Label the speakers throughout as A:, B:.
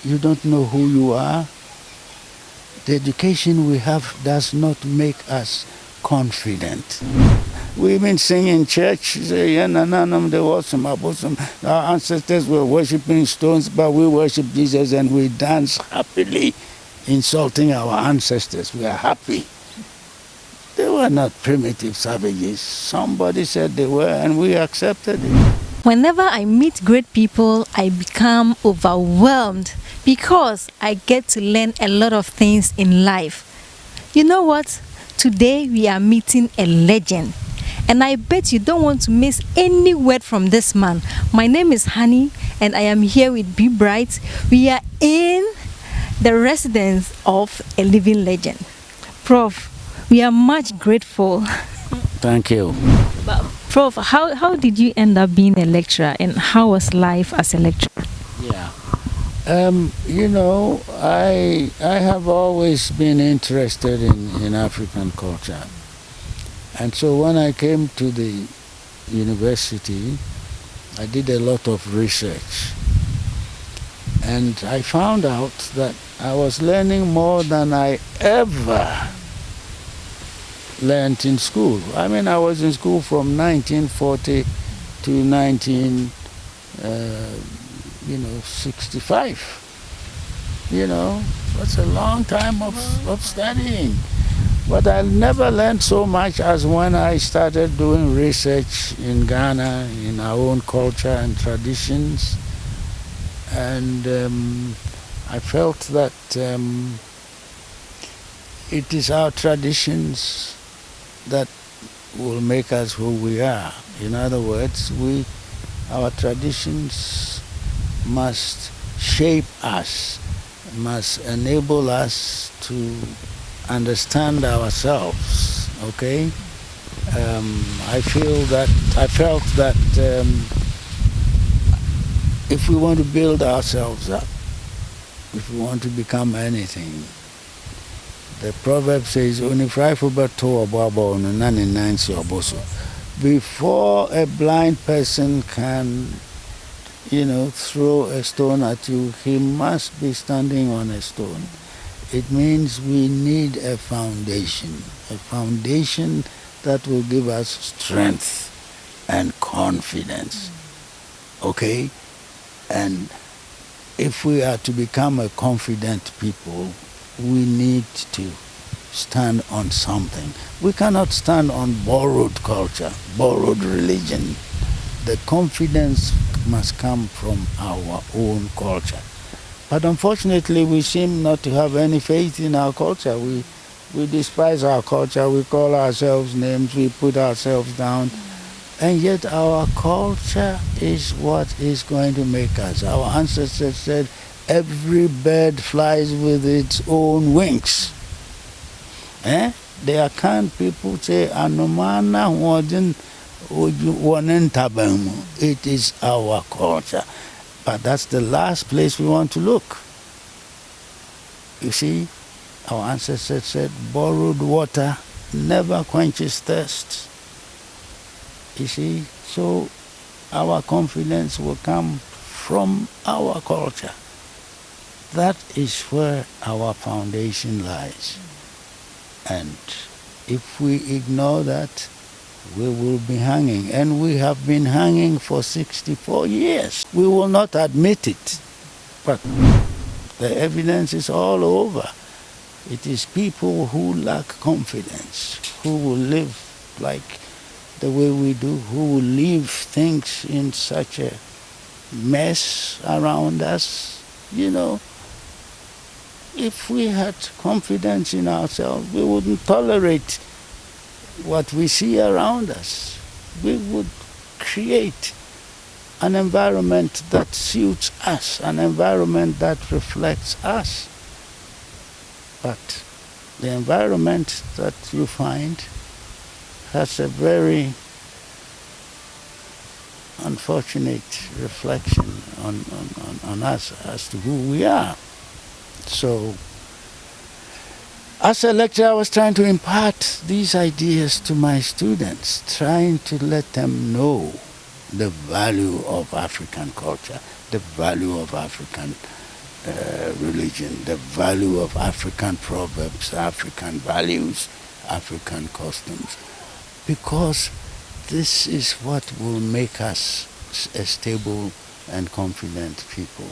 A: you don't know who you are. The education we have does not make us confident. We even sing in church, say, our ancestors were worshipping stones, but we worship Jesus and we dance happily, insulting our ancestors. We are happy. They were not primitive savages. Somebody said they were, and we accepted it.
B: Whenever I meet great people, I become overwhelmed because I get to learn a lot of things in life. You know what? Today we are meeting a legend. And I bet you don't want to miss any word from this man. My name is Honey, and I am here with Be Bright. We are in the residence of a living legend. Prof, we are much grateful.
A: Thank you.
B: But Prof, how did you end up being a lecturer, and how was life as a lecturer?
A: Yeah. You know, I have always been interested in African culture. And so when I came to the university, I did a lot of research. And I found out that I was learning more than I ever learned in school. I mean, I was in school from 1940 to 65. You know, that's a long time of studying. But I never learned so much as when I started doing research in Ghana, in our own culture and traditions. And I felt that it is our traditions that will make us who we are. In other words, our traditions must shape us, must enable us to understand ourselves. Okay, I felt that if we want to build ourselves up, if we want to become anything, the proverb says, before a blind person can, throw a stone at you, he must be standing on a stone. It means we need a foundation that will give us strength and confidence. Okay? And if we are to become a confident people, we need to stand on something. We cannot stand on borrowed culture, borrowed religion. The confidence must come from our own culture. But unfortunately, we seem not to have any faith in our culture. We despise our culture, we call ourselves names, we put ourselves down. And yet our culture is what is going to make us. Our ancestors said, every bird flies with its own wings. There can people say, Anomana Wadin Wanen Tabamu. It is our culture. But that's the last place we want to look. You see, our ancestors said, borrowed water never quenches thirst. You see, so our confidence will come from our culture. That is where our foundation lies. And if we ignore that, we will be hanging. And we have been hanging for 64 years. We will not admit it, but the evidence is all over. It is people who lack confidence, who will live like the way we do, who will leave things in such a mess around us. If we had confidence in ourselves, we wouldn't tolerate what we see around us. We would create an environment that suits us, an environment that reflects us. But the environment that you find has a very unfortunate reflection on us as to who we are. So, as a lecturer, I was trying to impart these ideas to my students, trying to let them know the value of African culture, the value of African religion, the value of African proverbs, African values, African customs, because this is what will make us a stable and confident people.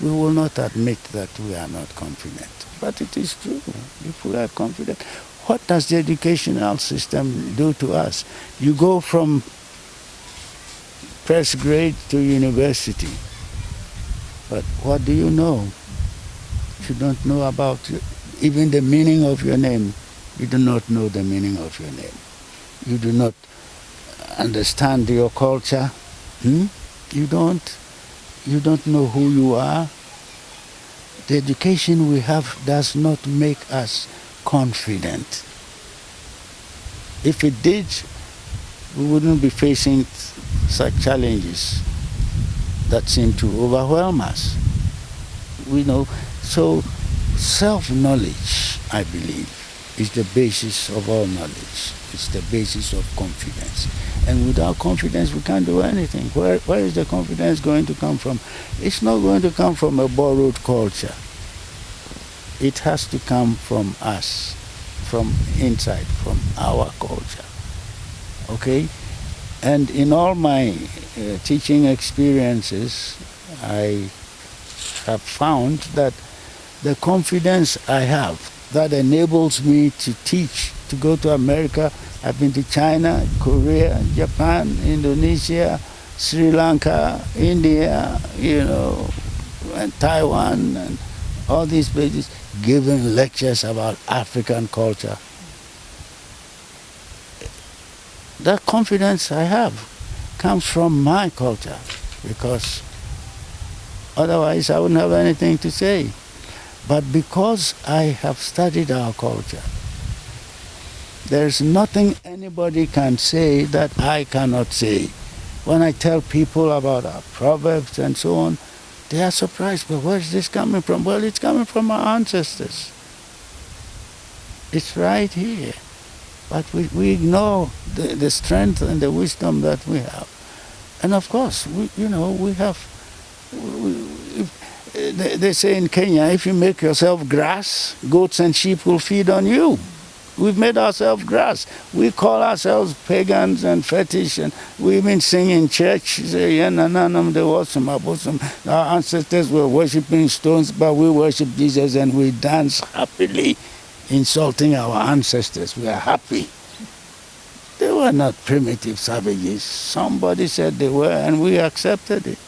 A: We will not admit that we are not confident, but it is true. If we are confident, what does the educational system do to us? You go from first grade to university, but what do you know? You don't know about even the meaning of your name. You do not know the meaning of your name. You do not understand your culture. You don't know who you are. The education we have does not make us confident. If it did, we wouldn't be facing such challenges that seem to overwhelm us. So self-knowledge, I believe, is the basis of all knowledge. It's the basis of confidence. And without confidence, we can't do anything. Where is the confidence going to come from? It's not going to come from a borrowed culture. It has to come from us, from inside, from our culture. Okay? And in all my teaching experiences, I have found that the confidence I have that enables me to teach, to go to America. I've been to China, Korea, Japan, Indonesia, Sri Lanka, India, and Taiwan, and all these places, giving lectures about African culture. That confidence I have comes from my culture, because otherwise I wouldn't have anything to say. But because I have studied our culture, there's nothing anybody can say that I cannot say. When I tell people about our proverbs and so on, they are surprised. But where is this coming from? Well, it's coming from our ancestors. It's right here. But we ignore the strength and the wisdom that we have. And of course, they say in Kenya, if you make yourself grass, goats and sheep will feed on you. We've made ourselves grass. We call ourselves pagans and fetish, and we even sing in church, our ancestors were worshipping stones, but we worship Jesus and we dance happily, insulting our ancestors. We are happy. They were not primitive savages. Somebody said they were, and we accepted it.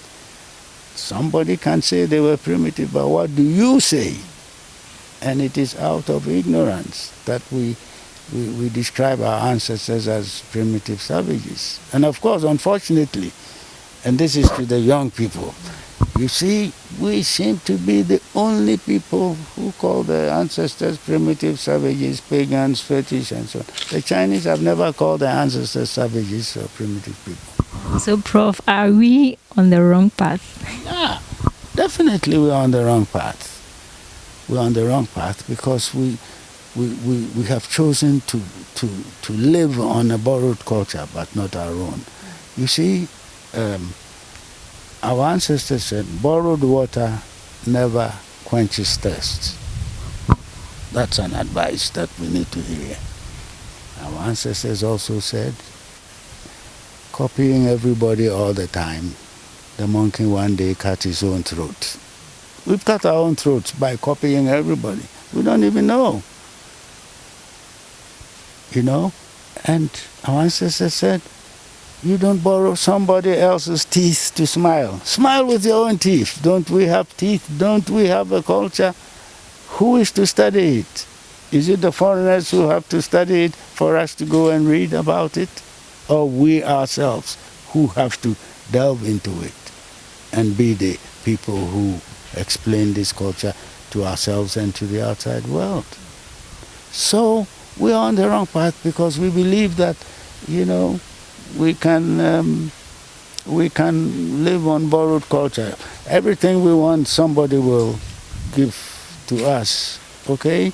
A: Somebody can say they were primitive, but what do you say? And it is out of ignorance that we describe our ancestors as primitive savages. And of course, unfortunately, and this is to the young people, you see, we seem to be the only people who call their ancestors primitive savages, pagans, fetish, and so on. The Chinese have never called their ancestors savages or primitive people.
B: So, Prof, are we on the wrong path?
A: Yeah, definitely we're on the wrong path. We're on the wrong path because we have chosen to live on a borrowed culture, but not our own. You see, our ancestors said, borrowed water never quenches thirst. That's an advice that we need to hear. Our ancestors also said, copying everybody all the time, the monkey one day cut his own throat. We've cut our own throats by copying everybody. We don't even know. And our ancestors said, you don't borrow somebody else's teeth to smile. Smile with your own teeth. Don't we have teeth? Don't we have a culture? Who is to study it? Is it the foreigners who have to study it for us to go and read about it? Or we ourselves who have to delve into it and be the people who explain this culture to ourselves and to the outside world? So we are on the wrong path because we believe that, we can live on borrowed culture. Everything we want, somebody will give to us, okay?